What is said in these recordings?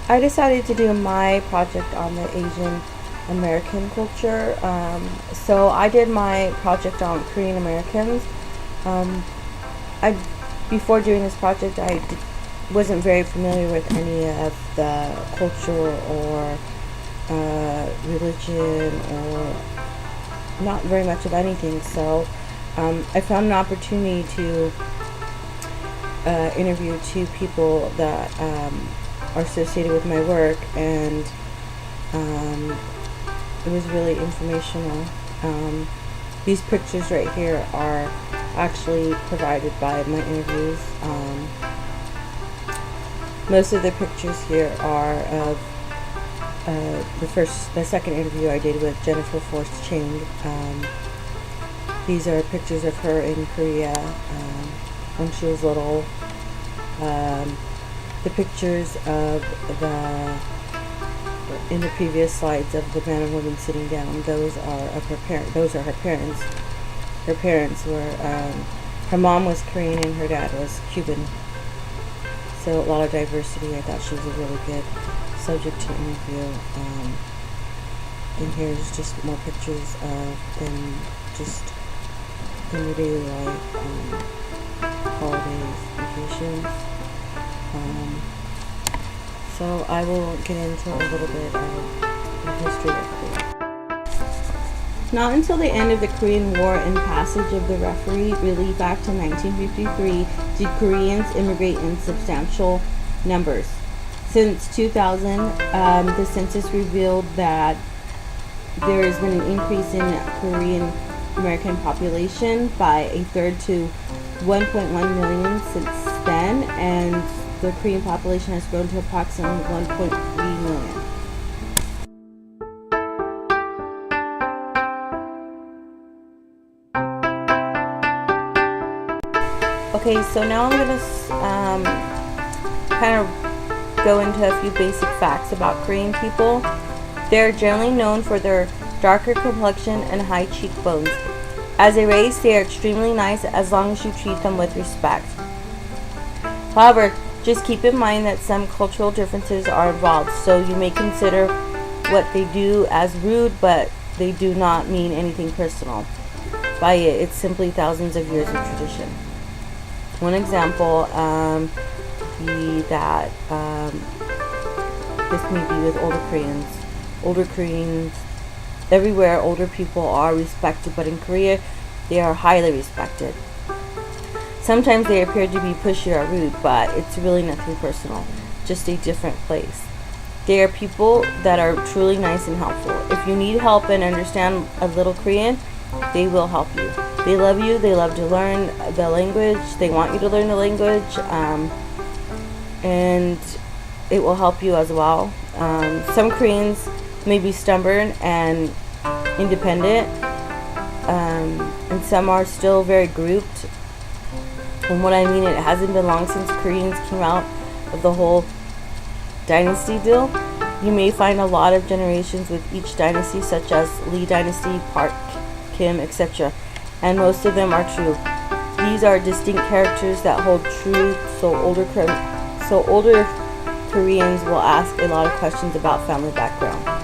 I decided to do my project on the Asian American culture. So I did my project on Korean Americans. Um, I before doing this project, wasn't very familiar with any of the culture or religion or not very much of anything. So I found an opportunity to interview two people that are associated with my work, and um, it was really informational. These pictures right here are actually provided by my interviews. Most of the pictures here are of the second interview I did with Jennifer Force Ching. These are pictures of her in Korea when she was little. The pictures of the in the previous slides of the man and woman sitting down, those are of her parents. Those are her parents. Her parents were her mom was Korean and her dad was Cuban. So a lot of diversity. I thought she was a really good subject to interview. And here's just more pictures of them just in their daily life, holidays, vacations. So I will get into a little bit of the history of Korea. Not until the end of the Korean War and passage of the Referee Relief Act in 1953 did Koreans immigrate in substantial numbers. Since 2000, the census revealed that there has been an increase in Korean American population by a third to 1.1 million since then, and the Korean population has grown to approximately 1.3 million. Okay, so now I'm going to kind of go into a few basic facts about Korean people. They're generally known for their darker complexion and high cheekbones. As a race, they are extremely nice as long as you treat them with respect. However, just keep in mind that some cultural differences are involved, so you may consider what they do as rude, but they do not mean anything personal by it. It's simply thousands of years of tradition. One example be that this may be with older Koreans. Older Koreans, everywhere older people are respected, but in Korea they are highly respected. Sometimes they appear to be pushy or rude, but it's really nothing personal, just a different place. They are people that are truly nice and helpful. If you need help and understand a little Korean, they will help you. They love you, they love to learn the language, they want you to learn the language, and it will help you as well. Some Koreans may be stubborn and independent, and some are still very grouped. And what I mean, it hasn't been long since Koreans came out of the whole dynasty deal. You may find a lot of generations with each dynasty, such as Lee Dynasty, Park, Kim, etc. And most of them are true. These are distinct characters that hold true, so older Koreans will ask a lot of questions about family background.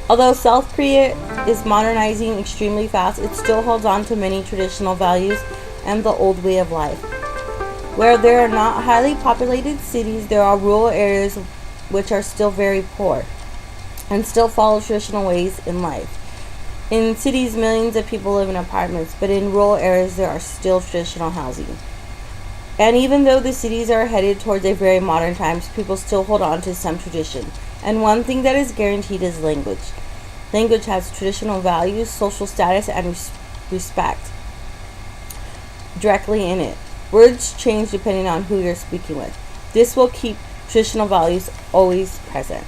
Although South Korea is modernizing extremely fast, it still holds on to many traditional values and the old way of life. Where there are not highly populated cities, there are rural areas which are still very poor and still follow traditional ways in life. In cities, millions of people live in apartments, but in rural areas, there are still traditional housing. And even though the cities are headed towards a very modern times, people still hold on to some tradition. And one thing that is guaranteed is language. Language has traditional values, social status, and respect directly in it. Words change depending on who you're speaking with. This will keep traditional values always present.